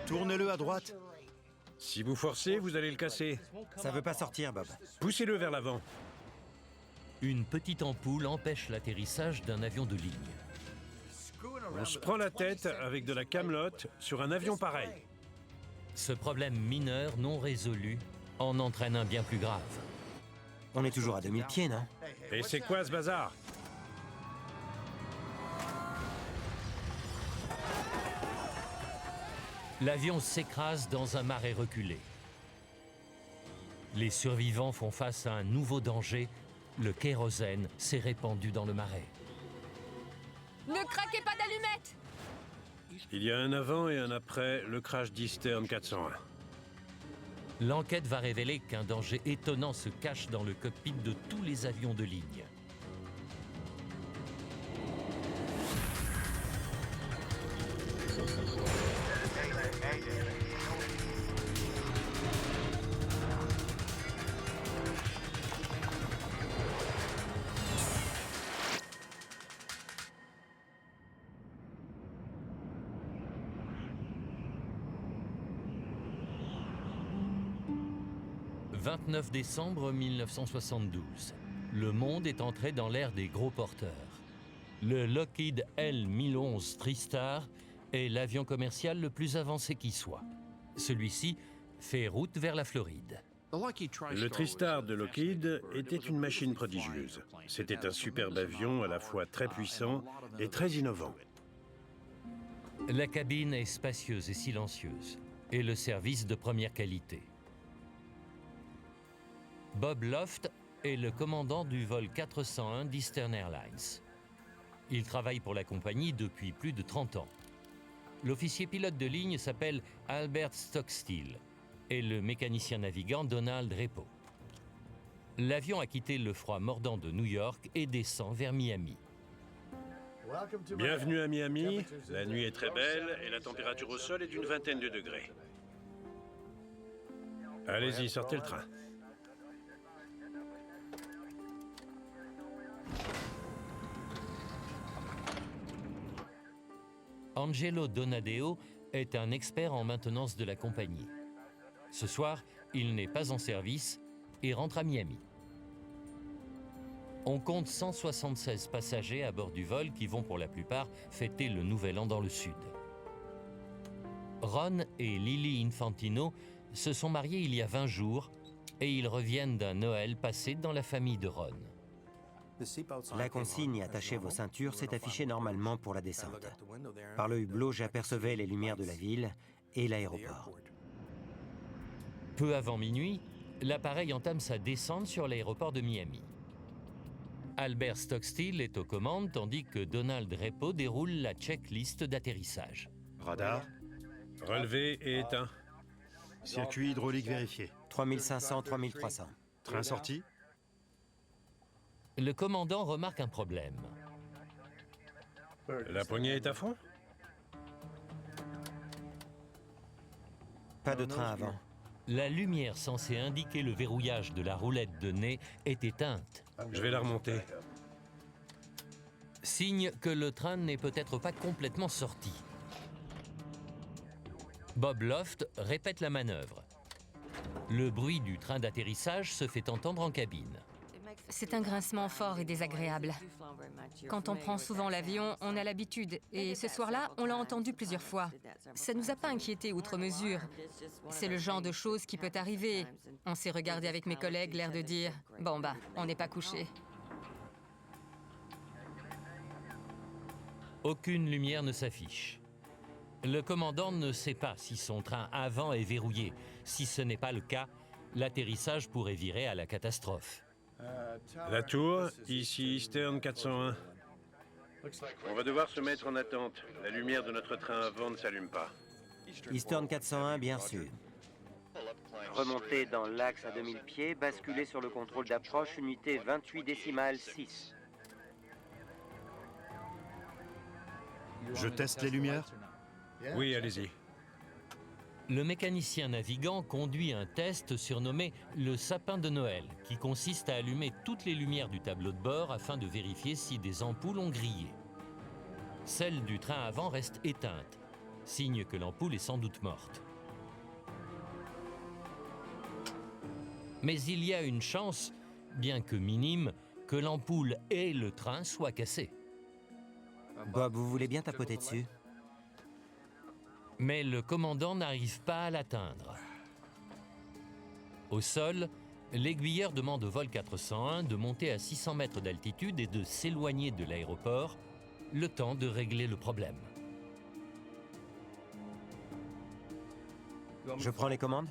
Tournez-le à droite. Si vous forcez, vous allez le casser. Ça veut pas sortir, Bob. Poussez-le vers l'avant. Une petite ampoule empêche l'atterrissage d'un avion de ligne. On se prend la tête avec de la camelote sur un avion pareil. Ce problème mineur non résolu en entraîne un bien plus grave. On est toujours à 2000 pieds, non? Et c'est quoi ce bazar? L'avion s'écrase dans un marais reculé. Les survivants font face à un nouveau danger. Le kérosène s'est répandu dans le marais. Ne craquez pas d'allumettes! Il y a un avant et un après le crash d'Eastern 401. L'enquête va révéler qu'un danger étonnant se cache dans le cockpit de tous les avions de ligne. « 29 décembre 1972. Le monde est entré dans l'ère des gros porteurs. Le Lockheed L-1011 TriStar est l'avion commercial le plus avancé qui soit. Celui-ci fait route vers la Floride. Le TriStar de Lockheed était une machine prodigieuse. C'était un superbe avion à la fois très puissant et très innovant. La cabine est spacieuse et silencieuse, et le service de première qualité. Bob Loft est le commandant du vol 401 d'Eastern Airlines. Il travaille pour la compagnie depuis plus de 30 ans. L'officier pilote de ligne s'appelle Albert Stockstill et le mécanicien navigant Donald Repo. L'avion a quitté le froid mordant de New York et descend vers Miami. Bienvenue à Miami. La nuit est très belle et la température au sol est d'une vingtaine de degrés. Allez-y, sortez le train. Angelo Donadeo est un expert en maintenance de la compagnie. Ce soir, il n'est pas en service et rentre à Miami. On compte 176 passagers à bord du vol qui vont pour la plupart fêter le Nouvel An dans le Sud. Ron et Lily Infantino se sont mariés il y a 20 jours et ils reviennent d'un Noël passé dans la famille de Ron. La consigne « Attachez vos ceintures » s'est affichée normalement pour la descente. Par le hublot, j'apercevais les lumières de la ville et l'aéroport. Peu avant minuit, l'appareil entame sa descente sur l'aéroport de Miami. Albert Stockstill est aux commandes tandis que Donald Repo déroule la checklist d'atterrissage. Radar. Relevé et éteint. Circuit hydraulique vérifié. 3500, 3300. Train sorti. Le commandant remarque un problème. La poignée est à fond? Pas de train avant. La lumière censée indiquer le verrouillage de la roulette de nez est éteinte. Je vais la remonter. Signe que le train n'est peut-être pas complètement sorti. Bob Loft répète la manœuvre. Le bruit du train d'atterrissage se fait entendre en cabine. C'est un grincement fort et désagréable. Quand on prend souvent l'avion, on a l'habitude. Et ce soir-là, on l'a entendu plusieurs fois. Ça nous a pas inquiétés outre mesure. C'est le genre de choses qui peut arriver. On s'est regardé avec mes collègues, l'air de dire « Bon bah, on n'est pas couché ». Aucune lumière ne s'affiche. Le commandant ne sait pas si son train avant est verrouillé. Si ce n'est pas le cas, l'atterrissage pourrait virer à la catastrophe. La tour, ici Eastern 401. On va devoir se mettre en attente. La lumière de notre train avant ne s'allume pas. Eastern 401, bien sûr. Remontez dans l'axe à 2000 pieds, basculez sur le contrôle d'approche, unité 28 décimales 6. Je teste les lumières. Oui, allez-y. Le mécanicien navigant conduit un test surnommé le sapin de Noël, qui consiste à allumer toutes les lumières du tableau de bord afin de vérifier si des ampoules ont grillé. Celle du train avant reste éteinte. signe que l'ampoule est sans doute morte. Mais il y a une chance, bien que minime, que l'ampoule et le train soient cassés. Bob, vous voulez bien tapoter dessus? Mais le commandant n'arrive pas à l'atteindre. Au sol, l'aiguilleur demande au vol 401 de monter à 600 mètres d'altitude et de s'éloigner de l'aéroport, le temps de régler le problème. Je prends les commandes?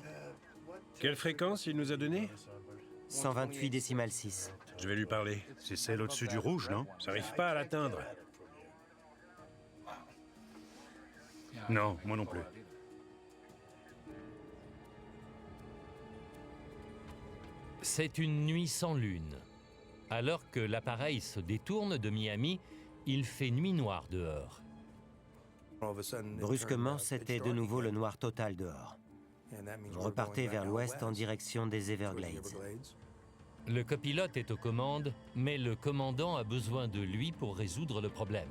Quelle fréquence il nous a donné? 128 décimales 6. Je vais lui parler. C'est celle au-dessus du rouge, non? J'arrive pas à l'atteindre. Non, moi non plus. C'est une nuit sans lune. Alors que l'appareil se détourne de Miami, il fait nuit noire dehors. Brusquement, c'était de nouveau le noir total dehors. On repartait vers l'ouest en direction des Everglades. Le copilote est aux commandes, mais le commandant a besoin de lui pour résoudre le problème.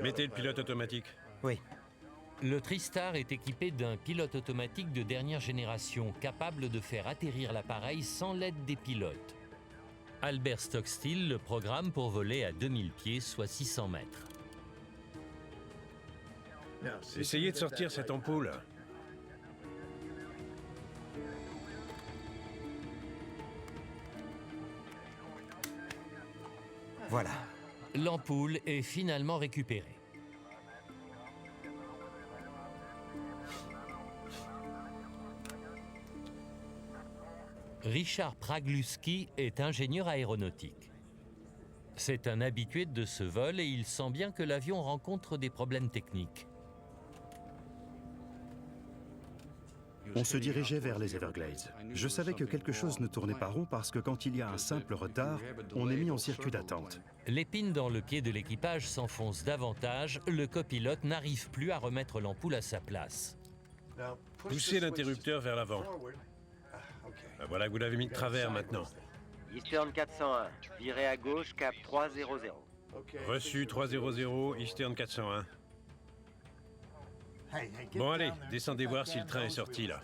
Mettez le pilote automatique. Oui. Le TriStar est équipé d'un pilote automatique de dernière génération, capable de faire atterrir l'appareil sans l'aide des pilotes. Albert Stockstill le programme pour voler à 2000 pieds, soit 600 mètres. Essayez de sortir cette ampoule. Voilà. L'ampoule est finalement récupérée. Richard Pragluski est ingénieur aéronautique. C'est un habitué de ce vol et il sent bien que l'avion rencontre des problèmes techniques. On se dirigeait vers les Everglades. Je savais que quelque chose ne tournait pas rond parce que quand il y a un simple retard, on est mis en circuit d'attente. L'épine dans le pied de l'équipage s'enfonce davantage, le copilote n'arrive plus à remettre l'ampoule à sa place. Poussez l'interrupteur vers l'avant. Ben voilà que vous l'avez mis de travers maintenant. Eastern 401, virez à gauche, cap 300. Reçu 300, Eastern 401. Bon allez, descendez voir si le train est sorti là.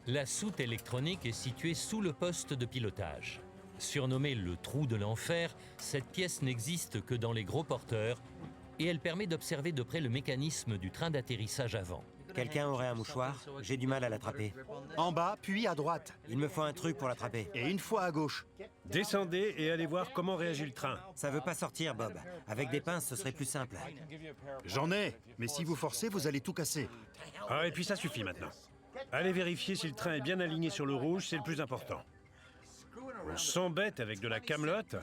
La soute électronique est située sous le poste de pilotage. Surnommée le trou de l'enfer, cette pièce n'existe que dans les gros porteurs et elle permet d'observer de près le mécanisme du train d'atterrissage avant. Quelqu'un aurait un mouchoir? J'ai du mal à l'attraper. En bas, puis à droite. Il me faut un truc pour l'attraper. Et une fois à gauche. Descendez et allez voir comment réagit le train. Ça veut pas sortir, Bob. Avec des pinces, ce serait plus simple. J'en ai, mais si vous forcez, vous allez tout casser. Ah, et puis ça suffit maintenant. Allez vérifier si le train est bien aligné sur le rouge, c'est le plus important. On s'embête avec de la camelote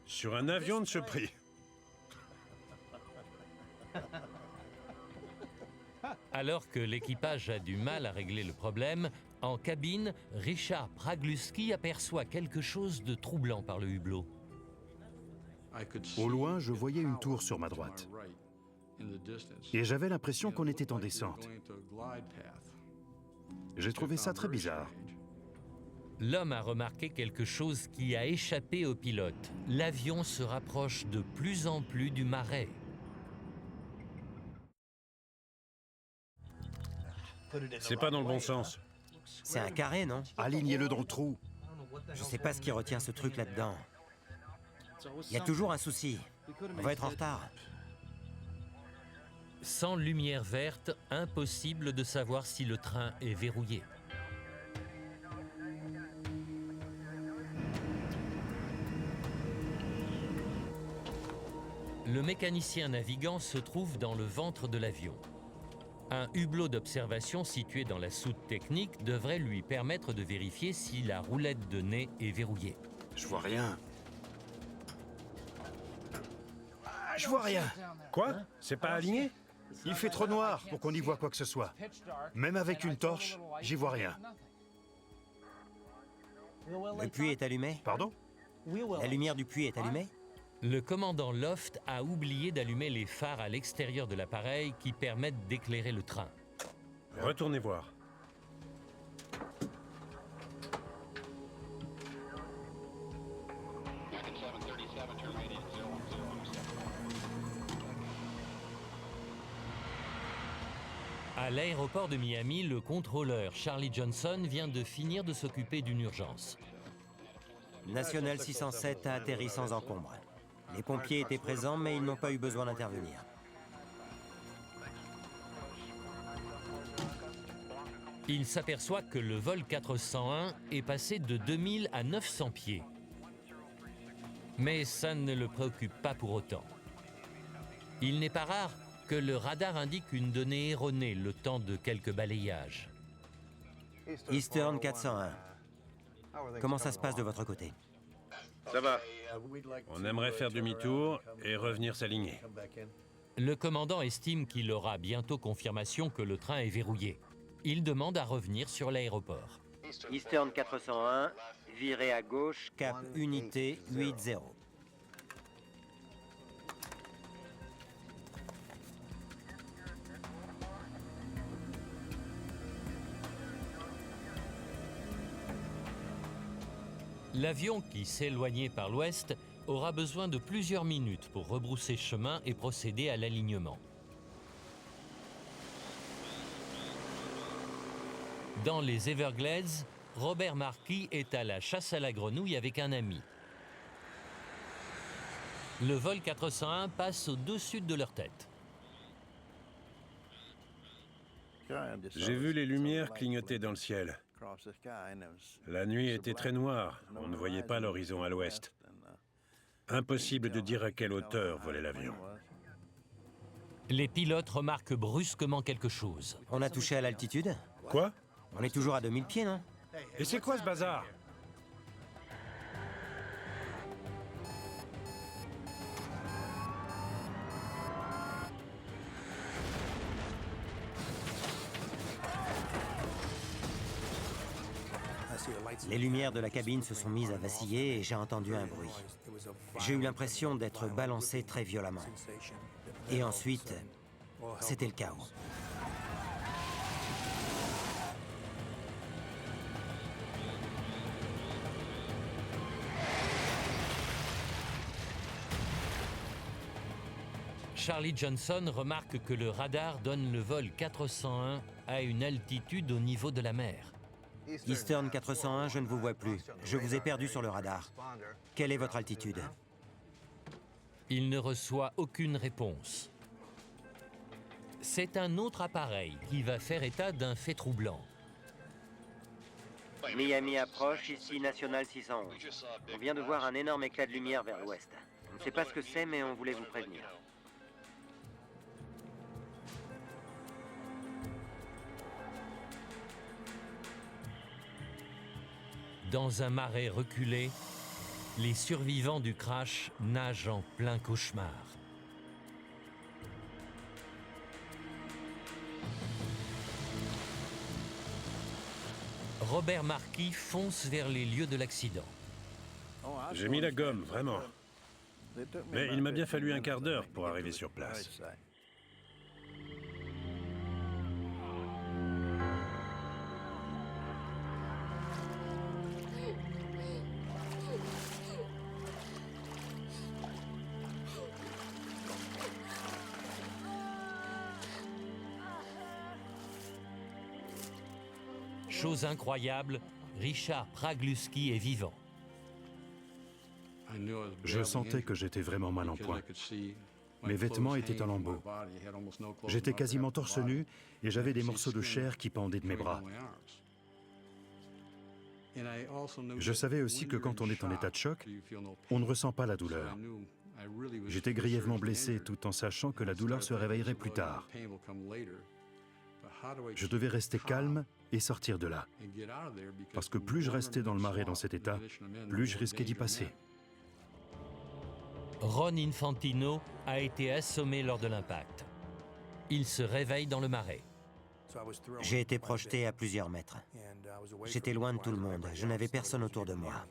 sur un avion de ce prix. Alors que l'équipage a du mal à régler le problème, en cabine, Richard Pragluski aperçoit quelque chose de troublant par le hublot. Au loin, je voyais une tour sur ma droite. Et j'avais l'impression qu'on était en descente. J'ai trouvé ça très bizarre. L'homme a remarqué quelque chose qui a échappé au pilote. L'avion se rapproche de plus en plus du marais. C'est pas dans le bon sens. C'est un carré, non? Alignez-le dans le trou. Je sais pas ce qui retient ce truc là-dedans. Il y a toujours un souci. On va être en retard. Sans lumière verte, impossible de savoir si le train est verrouillé. Le mécanicien navigant se trouve dans le ventre de l'avion. Un hublot d'observation situé dans la soute technique devrait lui permettre de vérifier si la roulette de nez est verrouillée. Je vois rien. Je vois rien. Quoi? C'est pas aligné? Il fait trop noir pour qu'on y voit quoi que ce soit. Même avec une torche, j'y vois rien. Le puits est allumé? Pardon? La lumière du puits est allumée? Le commandant Loft a oublié d'allumer les phares à l'extérieur de l'appareil qui permettent d'éclairer le train. Retournez voir. À l'aéroport de Miami, le contrôleur Charlie Johnson vient de finir de s'occuper d'une urgence. National 607 a atterri sans encombre. Les pompiers étaient présents, mais ils n'ont pas eu besoin d'intervenir. Il s'aperçoit que le vol 401 est passé de 2000 à 900 pieds. Mais ça ne le préoccupe pas pour autant. Il n'est pas rare que le radar indique une donnée erronée le temps de quelques balayages. Eastern 401. Comment ça se passe de votre côté? Ça va. On aimerait faire demi-tour et revenir s'aligner. Le commandant estime qu'il aura bientôt confirmation que le train est verrouillé. Il demande à revenir sur l'aéroport. Eastern 401, virez à gauche, cap unité 80. L'avion qui s'éloignait par l'ouest aura besoin de plusieurs minutes pour rebrousser chemin et procéder à l'alignement. Dans les Everglades, Robert Marquis est à la chasse à la grenouille avec un ami. Le vol 401 passe au-dessus de leur tête. J'ai vu les lumières clignoter dans le ciel. La nuit était très noire, on ne voyait pas l'horizon à l'ouest. Impossible de dire à quelle hauteur volait l'avion. Les pilotes remarquent brusquement quelque chose. On a touché à l'altitude? Quoi? On est toujours à 2000 pieds, non? Et c'est quoi ce bazar? Les lumières de la cabine se sont mises à vaciller et j'ai entendu un bruit. J'ai eu l'impression d'être balancé très violemment. Et ensuite, c'était le chaos. Charlie Johnson remarque que le radar donne le vol 401 à une altitude au niveau de la mer. Eastern 401, je ne vous vois plus. Je vous ai perdu sur le radar. Quelle est votre altitude? Il ne reçoit aucune réponse. C'est un autre appareil qui va faire état d'un fait troublant. Miami approche, ici National 611. On vient de voir un énorme éclat de lumière vers l'ouest. On ne sait pas ce que c'est, mais on voulait vous prévenir. Dans un marais reculé, les survivants du crash nagent en plein cauchemar. Robert Marquis fonce vers les lieux de l'accident. J'ai mis la gomme, vraiment. Mais il m'a bien fallu un quart d'heure pour arriver sur place. Chose incroyable, Richard Pragluski est vivant. Je sentais que j'étais vraiment mal en point. Mes vêtements étaient en lambeaux. J'étais quasiment torse nu et j'avais des morceaux de chair qui pendaient de mes bras. Je savais aussi que quand on est en état de choc, on ne ressent pas la douleur. J'étais grièvement blessé tout en sachant que la douleur se réveillerait plus tard. Je devais rester calme et sortir de là. Parce que plus je restais dans le marais dans cet état, plus je risquais d'y passer. Ron Infantino a été assommé lors de l'impact. Il se réveille dans le marais. J'ai été projeté à plusieurs mètres. J'étais loin de tout le monde. Je n'avais personne autour de moi.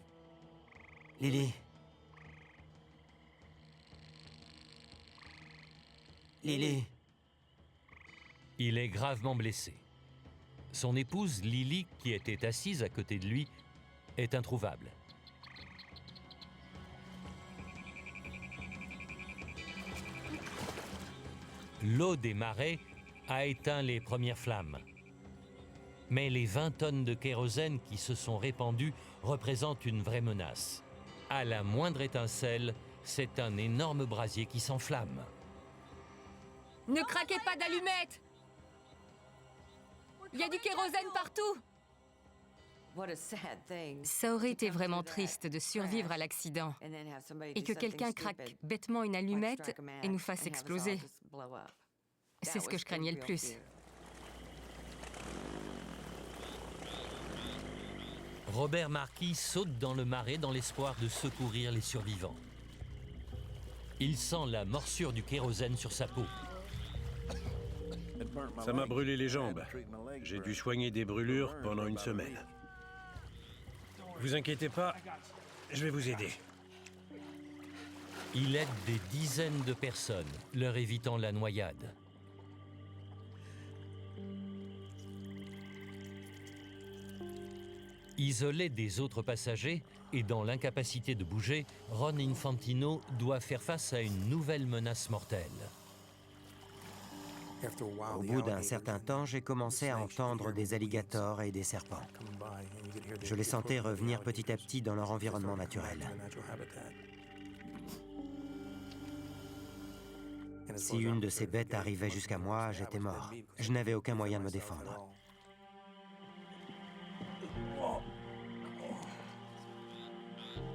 Lily. Lily. Il est gravement blessé. Son épouse, Lily, qui était assise à côté de lui, est introuvable. L'eau des marais a éteint les premières flammes. Mais les 20 tonnes de kérosène qui se sont répandues représentent une vraie menace. À la moindre étincelle, c'est un énorme brasier qui s'enflamme. Ne craquez pas d'allumettes! Il y a du kérosène partout! Ça aurait été vraiment triste de survivre à l'accident et que quelqu'un craque bêtement une allumette et nous fasse exploser. C'est ce que je craignais le plus. Robert Marquis saute dans le marais dans l'espoir de secourir les survivants. Il sent la morsure du kérosène sur sa peau. Ça m'a brûlé les jambes. J'ai dû soigner des brûlures pendant une semaine. Vous inquiétez pas, je vais vous aider. Il aide des dizaines de personnes, leur évitant la noyade. Isolé des autres passagers et dans l'incapacité de bouger, Ron Infantino doit faire face à une nouvelle menace mortelle. Au bout d'un certain temps, j'ai commencé à entendre des alligators et des serpents. Je les sentais revenir petit à petit dans leur environnement naturel. Si une de ces bêtes arrivait jusqu'à moi, j'étais mort. Je n'avais aucun moyen de me défendre.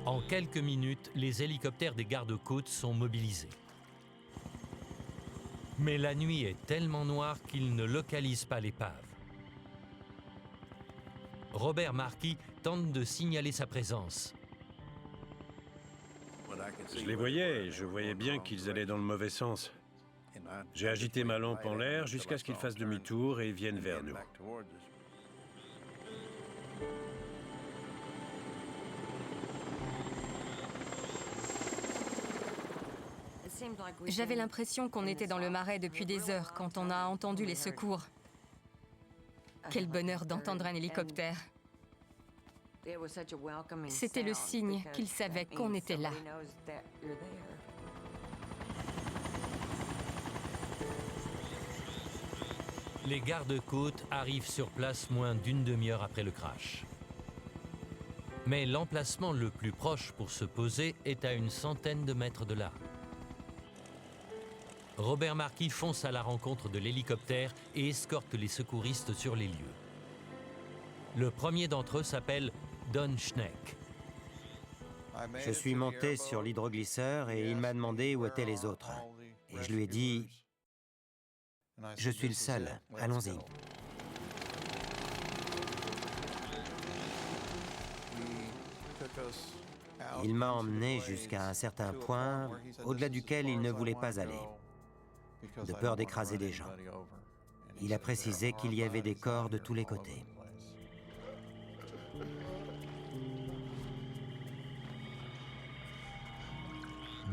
En quelques minutes, les hélicoptères des gardes-côtes sont mobilisés. Mais la nuit est tellement noire qu'ils ne localisent pas l'épave. Robert Marquis tente de signaler sa présence. Je les voyais et je voyais bien qu'ils allaient dans le mauvais sens. J'ai agité ma lampe en l'air jusqu'à ce qu'ils fassent demi-tour et viennent vers nous. J'avais l'impression qu'on était dans le marais depuis des heures quand on a entendu les secours. Quel bonheur d'entendre un hélicoptère. C'était le signe qu'ils savaient qu'on était là. Les gardes-côtes arrivent sur place moins d'une demi-heure après le crash. Mais l'emplacement le plus proche pour se poser est à une centaine de mètres de là. Robert Marquis fonce à la rencontre de l'hélicoptère et escorte les secouristes sur les lieux. Le premier d'entre eux s'appelle Don Schneck. Je suis monté sur l'hydroglisseur et il m'a demandé où étaient les autres. Et je lui ai dit, je suis le seul, allons-y. Il m'a emmené jusqu'à un certain point, au-delà duquel il ne voulait pas aller, de peur d'écraser des gens. Il a précisé qu'il y avait des corps de tous les côtés.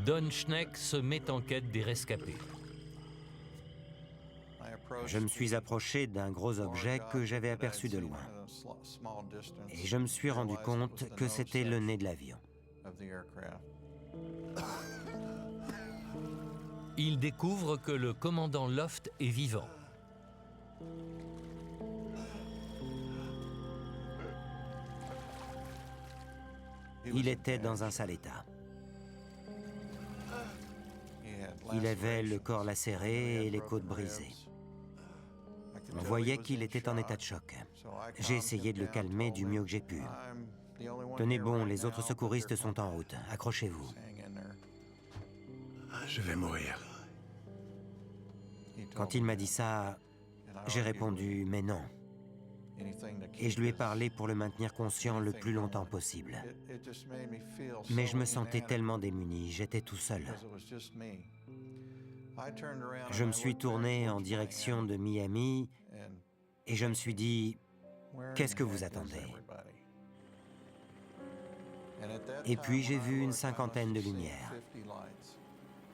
Don Schneck se met en quête des rescapés. Je me suis approché d'un gros objet que j'avais aperçu de loin. Et je me suis rendu compte que c'était le nez de l'avion. Il découvre que le commandant Loft est vivant. Il était dans un sale état. Il avait le corps lacéré et les côtes brisées. On voyait qu'il était en état de choc. J'ai essayé de le calmer du mieux que j'ai pu. Tenez bon, les autres secouristes sont en route. Accrochez-vous. Je vais mourir. Quand il m'a dit ça, j'ai répondu « mais non ». Et je lui ai parlé pour le maintenir conscient le plus longtemps possible. Mais je me sentais tellement démuni, j'étais tout seul. Je me suis tourné en direction de Miami et je me suis dit « qu'est-ce que vous attendez ?» Et puis j'ai vu une cinquantaine de lumières.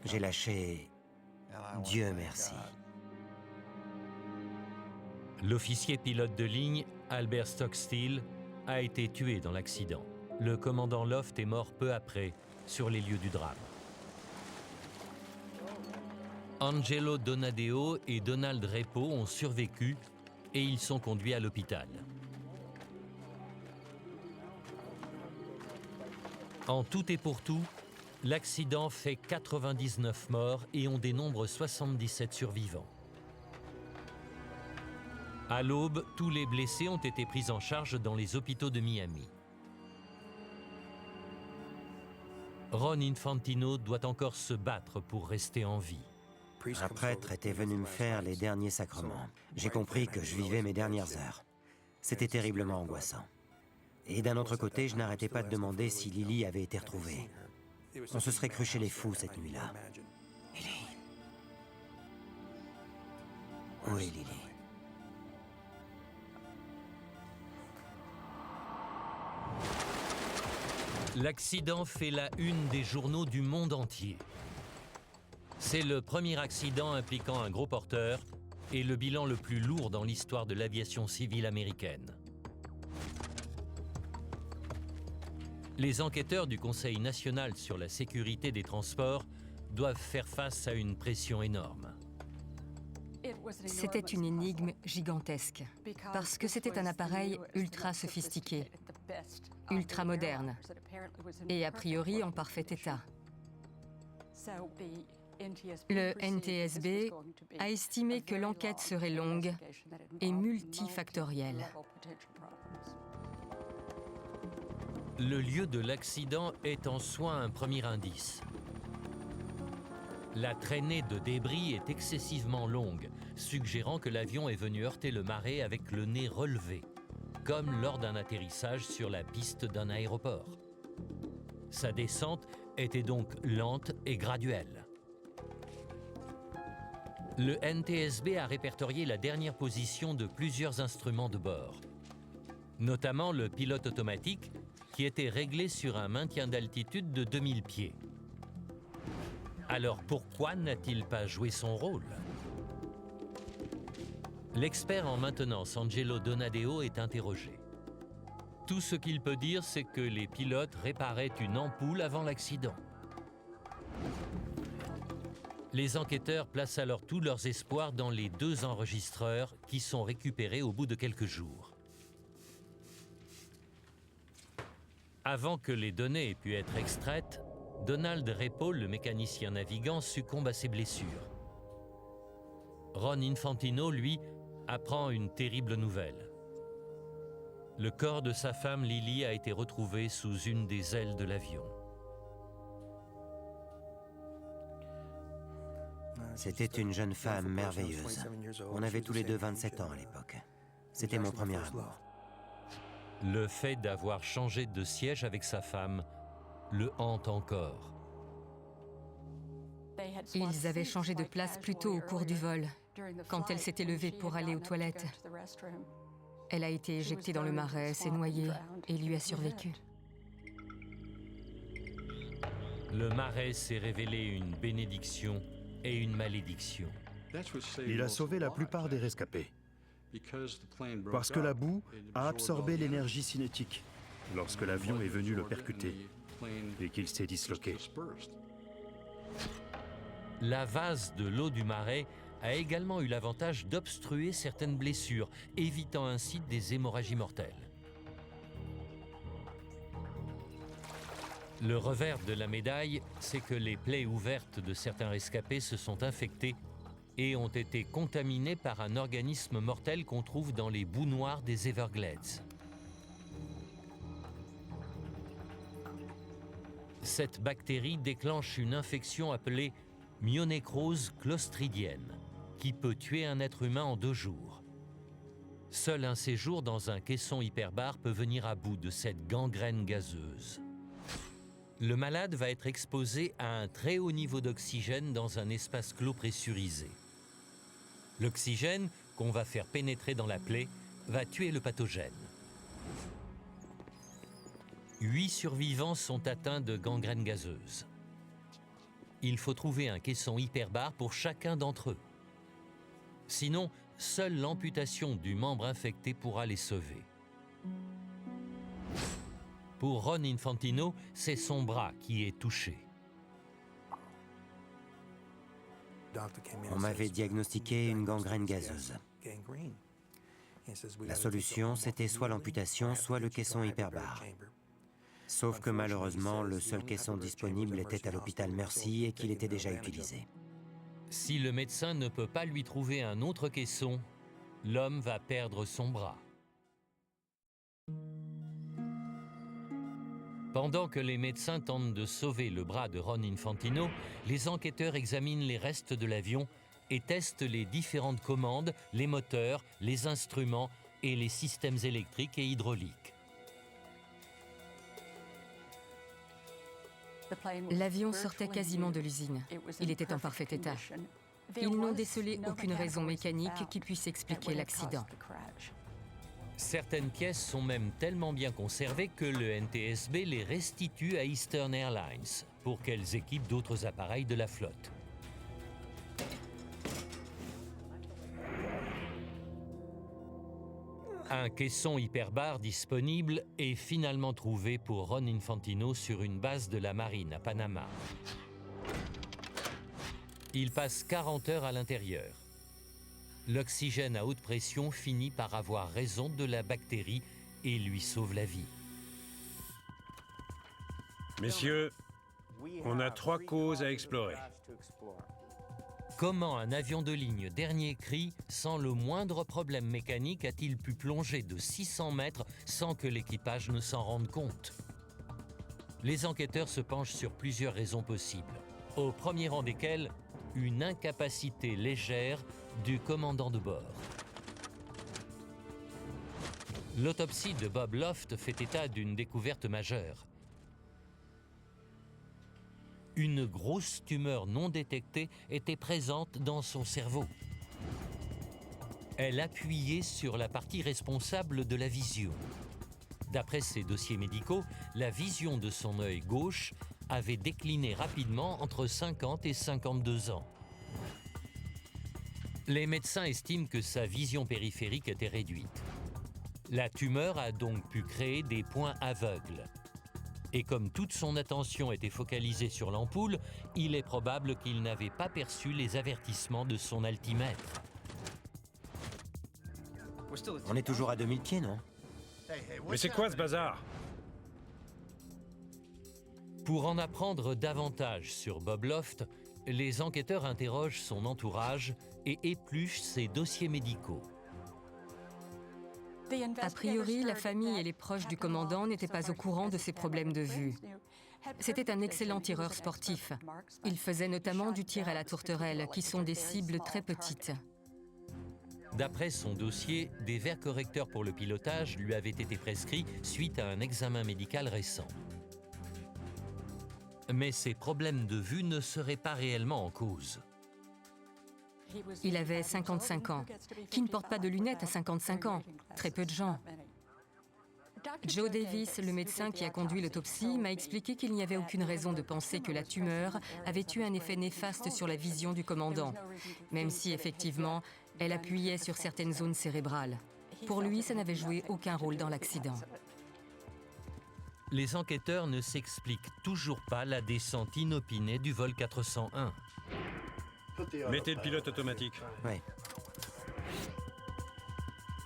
J'ai lâché « Dieu merci ». L'officier pilote de ligne, Albert Stockstill, a été tué dans l'accident. Le commandant Loft est mort peu après, sur les lieux du drame. Angelo Donadeo et Donald Repo ont survécu et ils sont conduits à l'hôpital. En tout et pour tout, l'accident fait 99 morts et on dénombre 77 survivants. À l'aube, tous les blessés ont été pris en charge dans les hôpitaux de Miami. Ron Infantino doit encore se battre pour rester en vie. Un prêtre était venu me faire les derniers sacrements. J'ai compris que je vivais mes dernières heures. C'était terriblement angoissant. Et d'un autre côté, je n'arrêtais pas de demander si Lily avait été retrouvée. On se serait cru chez les fous cette nuit-là. Lily. Où est Lily? L'accident fait la une des journaux du monde entier. C'est le premier accident impliquant un gros porteur et le bilan le plus lourd dans l'histoire de l'aviation civile américaine. Les enquêteurs du Conseil national sur la sécurité des transports doivent faire face à une pression énorme. C'était une énigme gigantesque, parce que c'était un appareil ultra sophistiqué, ultra moderne, et a priori en parfait état. Le NTSB a estimé que l'enquête serait longue et multifactorielle. Le lieu de l'accident est en soi un premier indice. La traînée de débris est excessivement longue, suggérant que l'avion est venu heurter le marais avec le nez relevé, comme lors d'un atterrissage sur la piste d'un aéroport. Sa descente était donc lente et graduelle. Le NTSB a répertorié la dernière position de plusieurs instruments de bord, notamment le pilote automatique qui était réglé sur un maintien d'altitude de 2000 pieds. Alors pourquoi n'a-t-il pas joué son rôle? L'expert en maintenance Angelo Donadeo est interrogé. Tout ce qu'il peut dire, c'est que les pilotes réparaient une ampoule avant l'accident. Les enquêteurs placent alors tous leurs espoirs dans les 2 enregistreurs qui sont récupérés au bout de quelques jours. Avant que les données aient pu être extraites, Donald Repo, le mécanicien navigant, succombe à ses blessures. Ron Infantino, lui, apprend une terrible nouvelle. Le corps de sa femme Lily a été retrouvé sous une des ailes de l'avion. C'était une jeune femme merveilleuse. On avait tous les deux 27 ans à l'époque. C'était mon premier amour. Le fait d'avoir changé de siège avec sa femme le hante encore. Ils avaient changé de place plus tôt au cours du vol, quand elle s'était levée pour aller aux toilettes. Elle a été éjectée dans le marais, s'est noyée et lui a survécu. Le marais s'est révélé une bénédiction et une malédiction. Il a sauvé la plupart des rescapés, parce que la boue a absorbé l'énergie cinétique lorsque l'avion est venu le percuter et qu'il s'est disloqué. La vase de l'eau du marais a également eu l'avantage d'obstruer certaines blessures, évitant ainsi des hémorragies mortelles. Le revers de la médaille, c'est que les plaies ouvertes de certains rescapés se sont infectées et ont été contaminées par un organisme mortel qu'on trouve dans les boues noires des Everglades. Cette bactérie déclenche une infection appelée myonnécrose clostridienne, qui peut tuer un être humain en 2 jours. Seul un séjour dans un caisson hyperbare peut venir à bout de cette gangrène gazeuse. Le malade va être exposé à un très haut niveau d'oxygène dans un espace clos pressurisé. L'oxygène, qu'on va faire pénétrer dans la plaie, va tuer le pathogène. 8 survivants sont atteints de gangrène gazeuse. Il faut trouver un caisson hyperbare pour chacun d'entre eux. Sinon, seule l'amputation du membre infecté pourra les sauver. Pour Ron Infantino, c'est son bras qui est touché. On m'avait diagnostiqué une gangrène gazeuse. La solution, c'était soit l'amputation, soit le caisson hyperbare. Sauf que malheureusement, le seul caisson disponible était à l'hôpital Mercy et qu'il était déjà utilisé. Si le médecin ne peut pas lui trouver un autre caisson, l'homme va perdre son bras. Pendant que les médecins tentent de sauver le bras de Ron Infantino, les enquêteurs examinent les restes de l'avion et testent les différentes commandes, les moteurs, les instruments et les systèmes électriques et hydrauliques. L'avion sortait quasiment de l'usine. Il était en parfait état. Ils n'ont décelé aucune raison mécanique qui puisse expliquer l'accident. Certaines pièces sont même tellement bien conservées que le NTSB les restitue à Eastern Airlines pour qu'elles équipent d'autres appareils de la flotte. Un caisson hyperbare disponible est finalement trouvé pour Ron Infantino sur une base de la marine à Panama. Il passe 40 heures à l'intérieur. L'oxygène à haute pression finit par avoir raison de la bactérie et lui sauve la vie. Messieurs, on a 3 causes à explorer. Comment un avion de ligne dernier cri, sans le moindre problème mécanique, a-t-il pu plonger de 600 mètres sans que l'équipage ne s'en rende compte? Les enquêteurs se penchent sur plusieurs raisons possibles, au premier rang desquelles une incapacité légère du commandant de bord. L'autopsie de Bob Loft fait état d'une découverte majeure. Une grosse tumeur non détectée était présente dans son cerveau. Elle appuyait sur la partie responsable de la vision. D'après ses dossiers médicaux, la vision de son œil gauche avait décliné rapidement entre 50 et 52 ans. Les médecins estiment que sa vision périphérique était réduite. La tumeur a donc pu créer des points aveugles. Et comme toute son attention était focalisée sur l'ampoule, il est probable qu'il n'avait pas perçu les avertissements de son altimètre. On est toujours à 2000 pieds, non? Mais c'est quoi ce bazar? Pour en apprendre davantage sur Bob Loft, les enquêteurs interrogent son entourage et épluchent ses dossiers médicaux. A priori, la famille et les proches du commandant n'étaient pas au courant de ses problèmes de vue. C'était un excellent tireur sportif. Il faisait notamment du tir à la tourterelle, qui sont des cibles très petites. D'après son dossier, des verres correcteurs pour le pilotage lui avaient été prescrits suite à un examen médical récent. Mais ses problèmes de vue ne seraient pas réellement en cause. Il avait 55 ans. Qui ne porte pas de lunettes à 55 ans? Très peu de gens. Joe Davis, le médecin qui a conduit l'autopsie, m'a expliqué qu'il n'y avait aucune raison de penser que la tumeur avait eu un effet néfaste sur la vision du commandant, même si effectivement, elle appuyait sur certaines zones cérébrales. Pour lui, ça n'avait joué aucun rôle dans l'accident. Les enquêteurs ne s'expliquent toujours pas la descente inopinée du vol 401. Mettez le pilote automatique. Oui.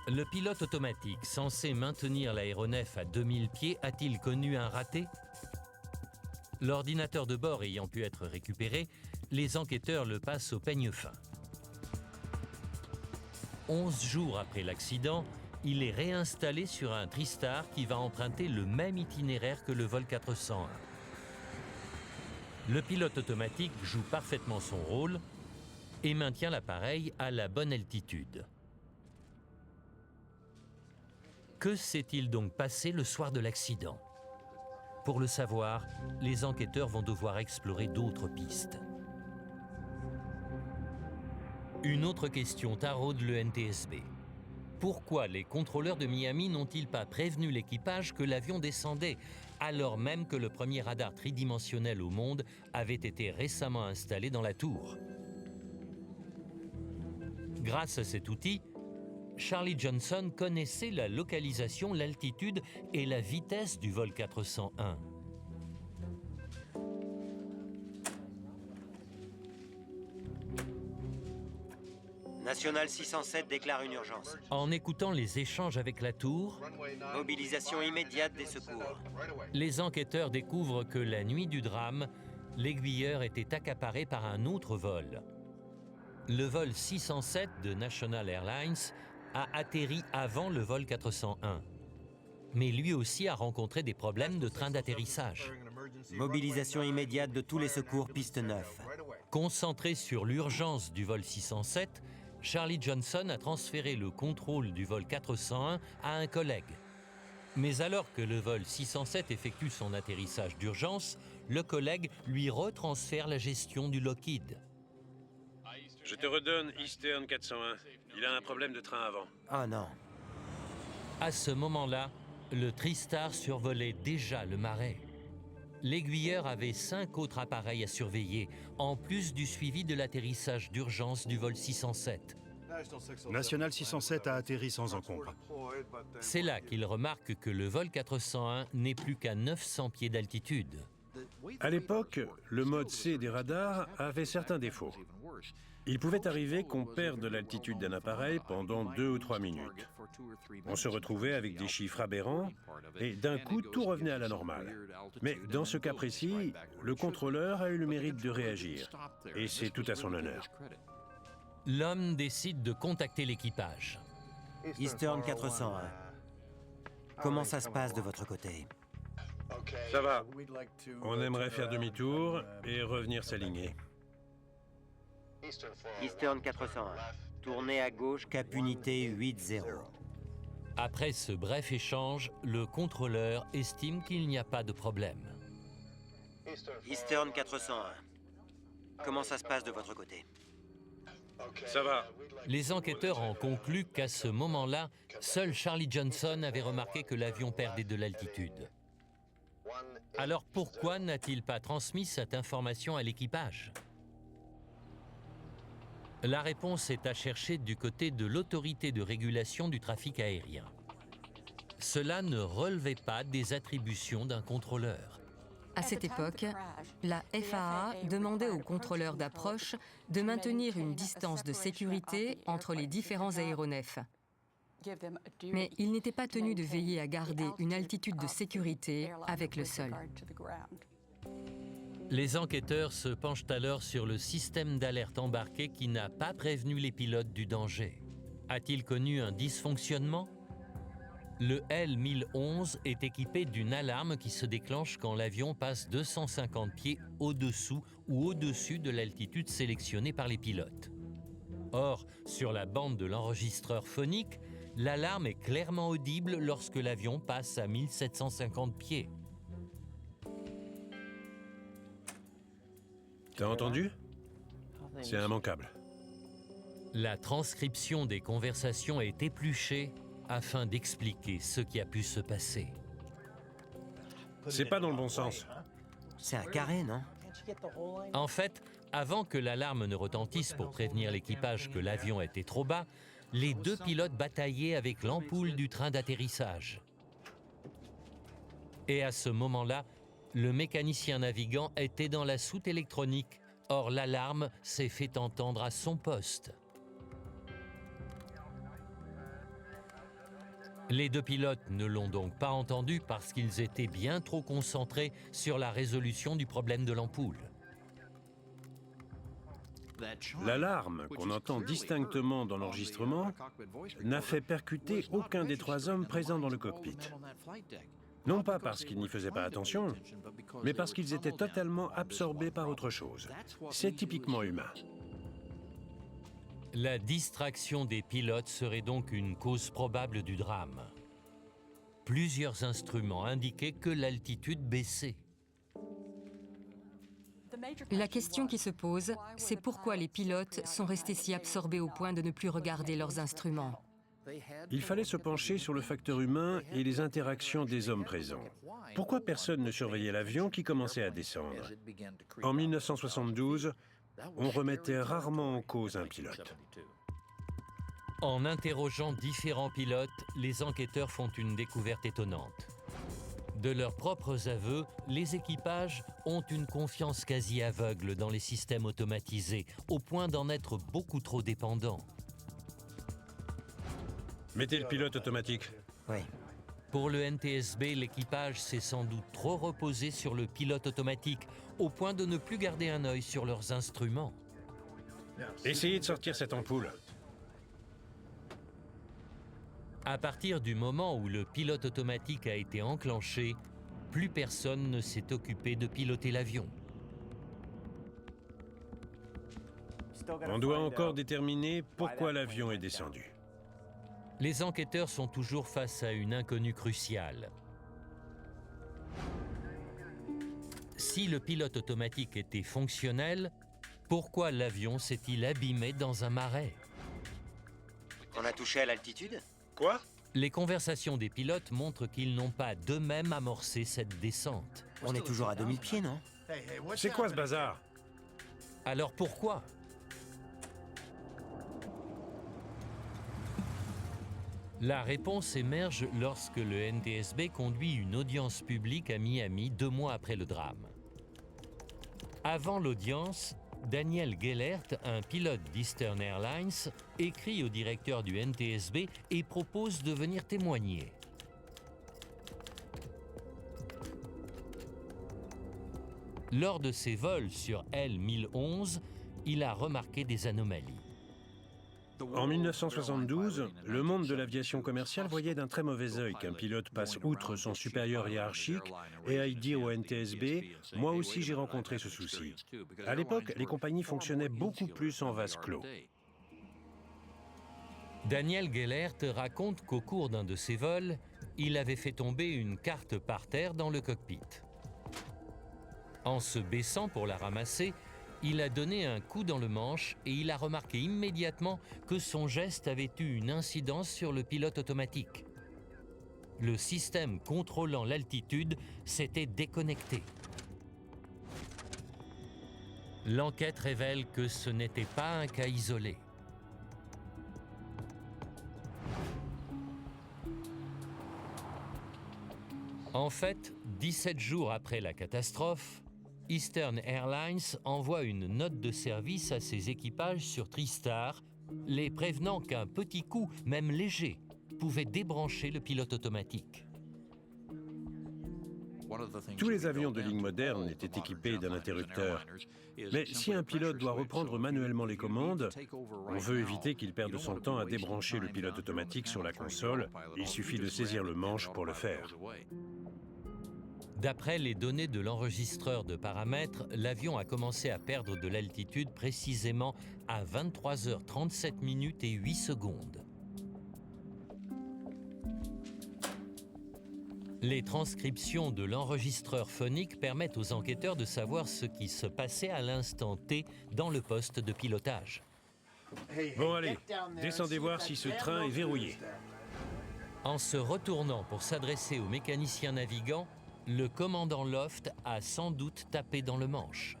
Le pilote automatique, censé maintenir l'aéronef à 2000 pieds, a-t-il connu un raté? L'ordinateur de bord ayant pu être récupéré, les enquêteurs le passent au peigne fin. 11 jours après l'accident, il est réinstallé sur un TriStar qui va emprunter le même itinéraire que le vol 401. Le pilote automatique joue parfaitement son rôle et maintient l'appareil à la bonne altitude. Que s'est-il donc passé le soir de l'accident? Pour le savoir, les enquêteurs vont devoir explorer d'autres pistes. Une autre question taraude le NTSB. Pourquoi les contrôleurs de Miami n'ont-ils pas prévenu l'équipage que l'avion descendait, alors même que le premier radar tridimensionnel au monde avait été récemment installé dans la tour? Grâce à cet outil, Charlie Johnson connaissait la localisation, l'altitude et la vitesse du vol 401. National 607 déclare une urgence. En écoutant les échanges avec la tour, Mobilisation immédiate des secours. les enquêteurs découvrent que la nuit du drame, l'aiguilleur était accaparé par un autre vol. Le vol 607 de National Airlines a atterri avant le vol 401. Mais lui aussi a rencontré des problèmes de train d'atterrissage. Mobilisation immédiate de tous les secours piste 9. Concentré sur l'urgence du vol 607, Charlie Johnson a transféré le contrôle du vol 401 à un collègue. Mais alors que le vol 607 effectue son atterrissage d'urgence, le collègue lui retransfère la gestion du Lockheed. Je te redonne Eastern 401. Il a un problème de train avant. Oh non. À ce moment-là, le Tristar survolait déjà le marais. L'aiguilleur avait 5 autres appareils à surveiller, en plus du suivi de l'atterrissage d'urgence du vol 607. National 607 a atterri sans encombre. C'est là qu'il remarque que le vol 401 n'est plus qu'à 900 pieds d'altitude. À l'époque, le mode C des radars avait certains défauts. Il pouvait arriver qu'on perde l'altitude d'un appareil pendant 2 ou 3 minutes. On se retrouvait avec des chiffres aberrants et d'un coup, tout revenait à la normale. Mais dans ce cas précis, le contrôleur a eu le mérite de réagir. Et c'est tout à son honneur. L'homme décide de contacter l'équipage. Eastern 401. Comment ça se passe de votre côté? Ça va. On aimerait faire demi-tour et revenir s'aligner. Eastern 401. Tournez à gauche, cap unité 80. Après ce bref échange, le contrôleur estime qu'il n'y a pas de problème. Eastern 401. Comment ça se passe de votre côté? Ça va. Les enquêteurs en concluent qu'à ce moment-là, seul Charlie Johnson avait remarqué que l'avion perdait de l'altitude. Alors pourquoi n'a-t-il pas transmis cette information à l'équipage? La réponse est à chercher du côté de l'autorité de régulation du trafic aérien. Cela ne relevait pas des attributions d'un contrôleur. À cette époque, la FAA demandait aux contrôleurs d'approche de maintenir une distance de sécurité entre les différents aéronefs. Mais ils n'étaient pas tenus de veiller à garder une altitude de sécurité avec le sol. Les enquêteurs se penchent alors sur le système d'alerte embarqué qui n'a pas prévenu les pilotes du danger. A-t-il connu un dysfonctionnement? Le L-1011 est équipé d'une alarme qui se déclenche quand l'avion passe 250 pieds au-dessous ou au-dessus de l'altitude sélectionnée par les pilotes. Or, sur la bande de l'enregistreur phonique, l'alarme est clairement audible lorsque l'avion passe à 1750 pieds. T'as entendu? C'est immanquable. La transcription des conversations est épluchée afin d'expliquer ce qui a pu se passer. C'est pas dans le bon sens. C'est un carré, non? En fait, avant que l'alarme ne retentisse pour prévenir l'équipage que l'avion était trop bas, les deux pilotes bataillaient avec l'ampoule du train d'atterrissage. Et à ce moment-là, le mécanicien navigant était dans la soute électronique. Or, l'alarme s'est fait entendre à son poste. Les deux pilotes ne l'ont donc pas entendu parce qu'ils étaient bien trop concentrés sur la résolution du problème de l'ampoule. L'alarme, qu'on entend distinctement dans l'enregistrement, n'a fait percuter aucun des 3 hommes présents dans le cockpit. Non pas parce qu'ils n'y faisaient pas attention, mais parce qu'ils étaient totalement absorbés par autre chose. C'est typiquement humain. La distraction des pilotes serait donc une cause probable du drame. Plusieurs instruments indiquaient que l'altitude baissait. La question qui se pose, c'est pourquoi les pilotes sont restés si absorbés au point de ne plus regarder leurs instruments. Il fallait se pencher sur le facteur humain et les interactions des hommes présents. Pourquoi personne ne surveillait l'avion qui commençait à descendre? En 1972, on remettait rarement en cause un pilote. En interrogeant différents pilotes, les enquêteurs font une découverte étonnante. De leurs propres aveux, les équipages ont une confiance quasi aveugle dans les systèmes automatisés, au point d'en être beaucoup trop dépendants. Mettez le pilote automatique. Oui. Pour le NTSB, l'équipage s'est sans doute trop reposé sur le pilote automatique, au point de ne plus garder un œil sur leurs instruments. Essayez de sortir cette ampoule. À partir du moment où le pilote automatique a été enclenché, plus personne ne s'est occupé de piloter l'avion. On doit encore déterminer pourquoi l'avion est descendu. Les enquêteurs sont toujours face à une inconnue cruciale. Si le pilote automatique était fonctionnel, pourquoi l'avion s'est-il abîmé dans un marais? On a touché à l'altitude? Quoi? Les conversations des pilotes montrent qu'ils n'ont pas d'eux-mêmes amorcé cette descente. On est toujours à 2000 pieds, non? C'est quoi ce bazar? Alors pourquoi? La réponse émerge lorsque le NTSB conduit une audience publique à Miami 2 mois après le drame. Avant l'audience, Daniel Gellert, un pilote d'Eastern Airlines, écrit au directeur du NTSB et propose de venir témoigner. Lors de ses vols sur L1011, il a remarqué des anomalies. En 1972, le monde de l'aviation commerciale voyait d'un très mauvais œil qu'un pilote passe outre son supérieur hiérarchique et aille dire au NTSB « Moi aussi j'ai rencontré ce souci ». À l'époque, les compagnies fonctionnaient beaucoup plus en vase clos. Daniel Gellert raconte qu'au cours d'un de ses vols, il avait fait tomber une carte par terre dans le cockpit. En se baissant pour la ramasser, il a donné un coup dans le manche et il a remarqué immédiatement que son geste avait eu une incidence sur le pilote automatique. Le système contrôlant l'altitude s'était déconnecté. L'enquête révèle que ce n'était pas un cas isolé. En fait, 17 jours après la catastrophe, Eastern Airlines envoie une note de service à ses équipages sur TriStar, les prévenant qu'un petit coup, même léger, pouvait débrancher le pilote automatique. Tous les avions de ligne moderne étaient équipés d'un interrupteur. Mais si un pilote doit reprendre manuellement les commandes, on veut éviter qu'il perde son temps à débrancher le pilote automatique sur la console. Il suffit de saisir le manche pour le faire. D'après les données de l'enregistreur de paramètres, l'avion a commencé à perdre de l'altitude précisément à 23h37 minutes et 8 secondes. Les transcriptions de l'enregistreur phonique permettent aux enquêteurs de savoir ce qui se passait à l'instant T dans le poste de pilotage. Bon allez, descendez voir si ce train est verrouillé. En se retournant pour s'adresser au mécanicien navigant, le commandant Loft a sans doute tapé dans le manche.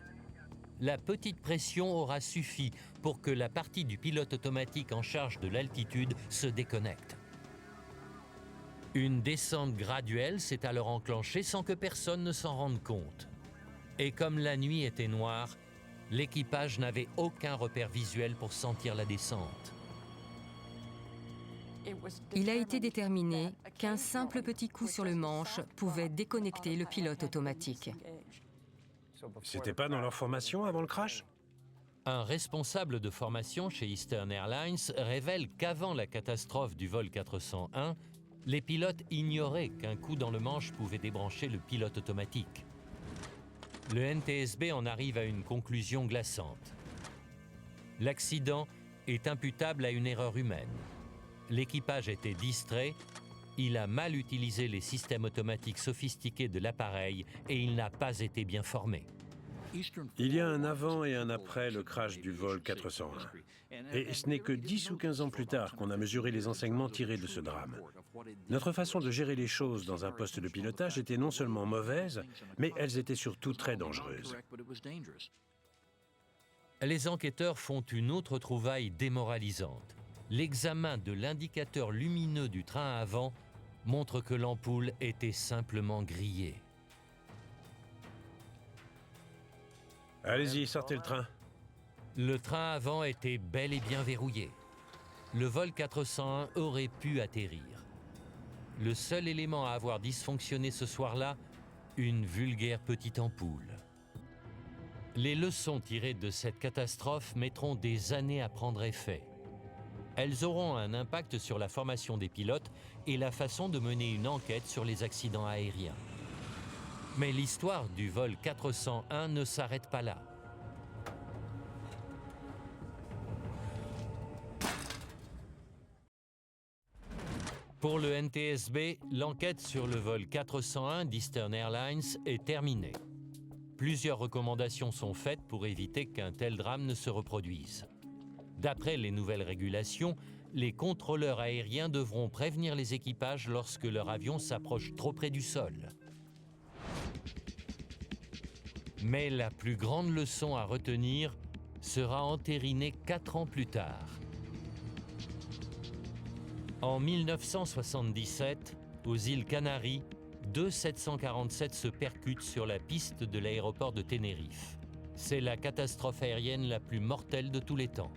La petite pression aura suffi pour que la partie du pilote automatique en charge de l'altitude se déconnecte. Une descente graduelle s'est alors enclenchée sans que personne ne s'en rende compte. Et comme la nuit était noire, l'équipage n'avait aucun repère visuel pour sentir la descente. Il a été déterminé qu'un simple petit coup sur le manche pouvait déconnecter le pilote automatique. C'était pas dans leur formation avant le crash? Un responsable de formation chez Eastern Airlines révèle qu'avant la catastrophe du vol 401, les pilotes ignoraient qu'un coup dans le manche pouvait débrancher le pilote automatique. Le NTSB en arrive à une conclusion glaçante. L'accident est imputable à une erreur humaine. L'équipage était distrait, il a mal utilisé les systèmes automatiques sophistiqués de l'appareil et il n'a pas été bien formé. Il y a un avant et un après le crash du vol 401. Et ce n'est que 10 ou 15 ans plus tard qu'on a mesuré les enseignements tirés de ce drame. Notre façon de gérer les choses dans un poste de pilotage était non seulement mauvaise, mais elles étaient surtout très dangereuses. Les enquêteurs font une autre trouvaille démoralisante. L'examen de l'indicateur lumineux du train avant montre que l'ampoule était simplement grillée. Allez-y, sortez le train. Le train avant était bel et bien verrouillé. le vol 401 aurait pu atterrir. Le seul élément à avoir dysfonctionné ce soir-là, une vulgaire petite ampoule. Les leçons tirées de cette catastrophe mettront des années à prendre effet. Elles auront un impact sur la formation des pilotes et la façon de mener une enquête sur les accidents aériens. Mais l'histoire du vol 401 ne s'arrête pas là. Pour le NTSB, l'enquête sur le vol 401 d'Eastern Airlines est terminée. Plusieurs recommandations sont faites pour éviter qu'un tel drame ne se reproduise. D'après les nouvelles régulations, les contrôleurs aériens devront prévenir les équipages lorsque leur avion s'approche trop près du sol. Mais la plus grande leçon à retenir sera entérinée 4 ans plus tard. En 1977, aux îles Canaries, deux 747 se percutent sur la piste de l'aéroport de Tenerife. C'est la catastrophe aérienne la plus mortelle de tous les temps.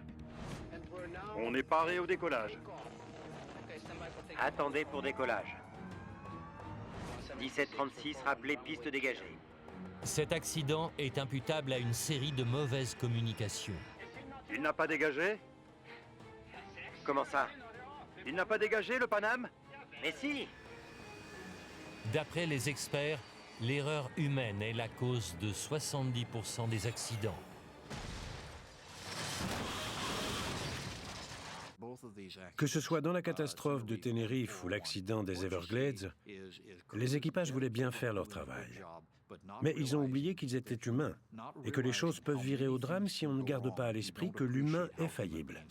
On est paré au décollage. Attendez pour décollage. 1736, rappelez piste dégagée. Cet accident est imputable à une série de mauvaises communications. Il n'a pas dégagé? Comment ça? Il n'a pas dégagé, le Paname? Mais si! D'après les experts, l'erreur humaine est la cause de 70% des accidents. Que ce soit dans la catastrophe de Tenerife ou l'accident des Everglades, les équipages voulaient bien faire leur travail. Mais ils ont oublié qu'ils étaient humains et que les choses peuvent virer au drame si on ne garde pas à l'esprit que l'humain est faillible.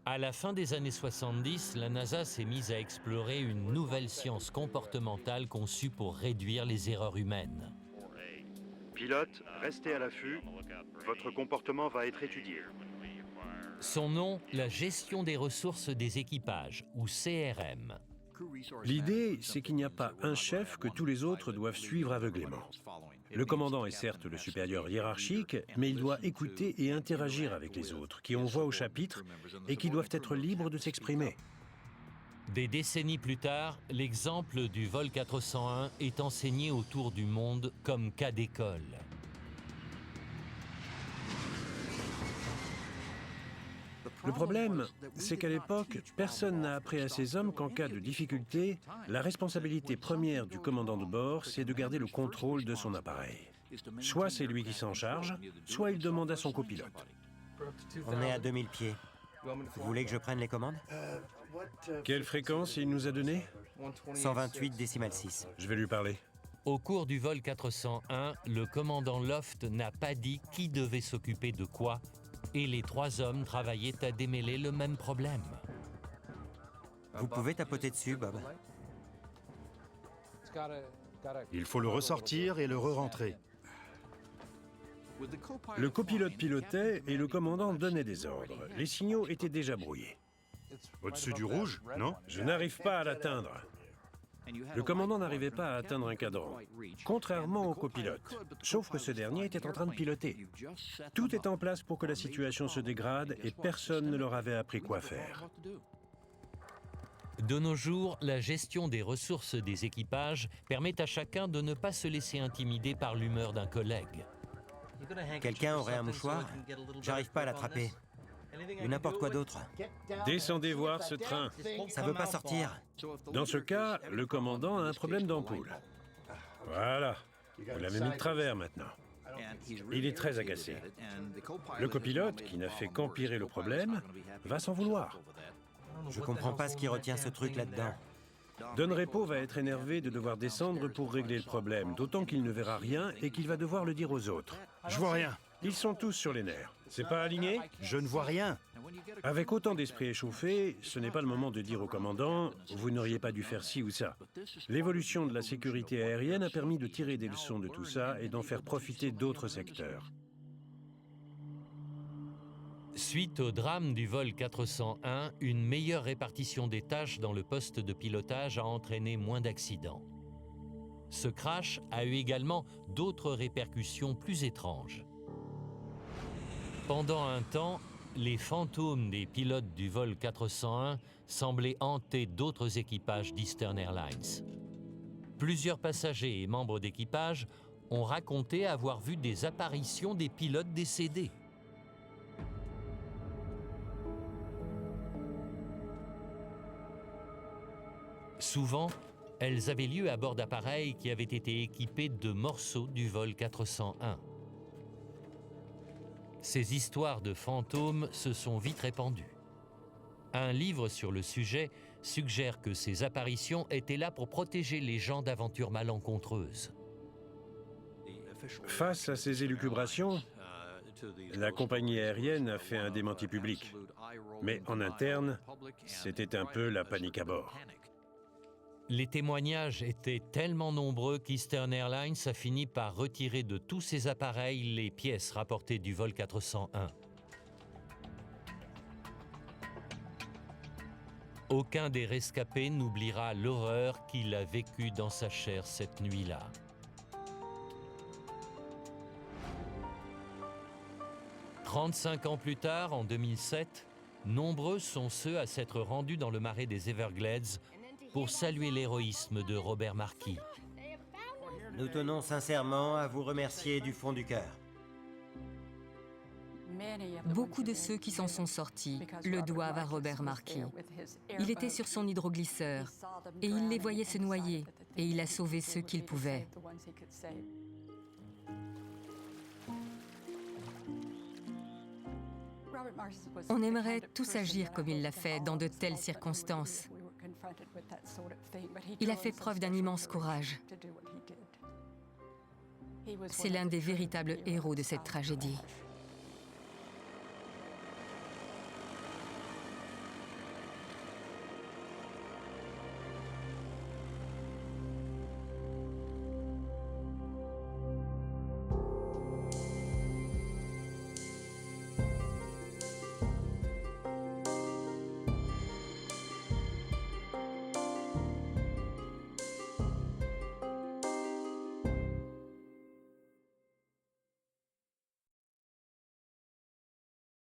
À la fin des années 70, la NASA s'est mise à explorer une nouvelle science comportementale conçue pour réduire les erreurs humaines. Pilote, restez à l'affût. Votre comportement va être étudié. Son nom, la gestion des ressources des équipages, ou CRM. L'idée, c'est qu'il n'y a pas un chef que tous les autres doivent suivre aveuglément. Le commandant est certes le supérieur hiérarchique, mais il doit écouter et interagir avec les autres, qui ont voix au chapitre et qui doivent être libres de s'exprimer. Des décennies plus tard, l'exemple du vol 401 est enseigné autour du monde comme cas d'école. Le problème, c'est qu'à l'époque, personne n'a appris à ces hommes qu'en cas de difficulté, la responsabilité première du commandant de bord, c'est de garder le contrôle de son appareil. Soit c'est lui qui s'en charge, soit il demande à son copilote. On est à 2000 pieds. Vous voulez que je prenne les commandes? Quelle fréquence il nous a donné? 128 décimal 6. Je vais lui parler. Au cours du vol 401, le commandant Loft n'a pas dit qui devait s'occuper de quoi, et les 3 hommes travaillaient à démêler le même problème. Vous pouvez tapoter dessus, Bob. Il faut le ressortir et le re-rentrer. Le copilote pilotait et le commandant donnait des ordres. Les signaux étaient déjà brouillés. Au-dessus du rouge, non? Je n'arrive pas à l'atteindre. Le commandant n'arrivait pas à atteindre un cadran, contrairement au copilote, sauf que ce dernier était en train de piloter. Tout est en place pour que la situation se dégrade et personne ne leur avait appris quoi faire. De nos jours, la gestion des ressources des équipages permet à chacun de ne pas se laisser intimider par l'humeur d'un collègue. Quelqu'un aurait un mouchoir? J'arrive pas à l'attraper. Ou n'importe quoi d'autre. Descendez voir ce train. Ça veut pas sortir. Dans ce cas, le commandant a un problème d'ampoule. Voilà, vous l'avez mis de travers maintenant. Il est très agacé. Le copilote, qui n'a fait qu'empirer le problème, va s'en vouloir. Je comprends pas ce qui retient ce truc là-dedans. Don Repo va être énervé de devoir descendre pour régler le problème, d'autant qu'il ne verra rien et qu'il va devoir le dire aux autres. Je vois rien. Ils sont tous sur les nerfs. C'est pas aligné? Je ne vois rien. Avec autant d'esprit échauffé, ce n'est pas le moment de dire au commandant « vous n'auriez pas dû faire ci ou ça ». L'évolution de la sécurité aérienne a permis de tirer des leçons de tout ça et d'en faire profiter d'autres secteurs. Suite au drame du vol 401, une meilleure répartition des tâches dans le poste de pilotage a entraîné moins d'accidents. Ce crash a eu également d'autres répercussions plus étranges. Pendant un temps, Les fantômes des pilotes du vol 401 semblaient hanter d'autres équipages d'Eastern Airlines. Plusieurs passagers et membres d'équipage ont raconté avoir vu des apparitions des pilotes décédés. Souvent, elles avaient lieu à bord d'appareils qui avaient été équipés de morceaux du vol 401. Ces histoires de fantômes se sont vite répandues. Un livre sur le sujet suggère que ces apparitions étaient là pour protéger les gens d'aventures malencontreuses. Face à ces élucubrations, la compagnie aérienne a fait un démenti public. Mais en interne, c'était un peu la panique à bord. Les témoignages étaient tellement nombreux qu'Eastern Airlines a fini par retirer de tous ses appareils les pièces rapportées du vol 401. Aucun des rescapés n'oubliera l'horreur qu'il a vécue dans sa chair cette nuit-là. « 35 ans plus tard, en 2007, nombreux sont ceux à s'être rendus dans le marais des Everglades pour saluer l'héroïsme de Robert Markey. Nous tenons sincèrement à vous remercier du fond du cœur. Beaucoup de ceux qui s'en sont sortis le doivent à Robert Markey. Il était sur son hydroglisseur et il les voyait se noyer et il a sauvé ceux qu'il pouvait. On aimerait tous agir comme il l'a fait dans de telles circonstances. Il a fait preuve d'un immense courage. C'est l'un des véritables héros de cette tragédie.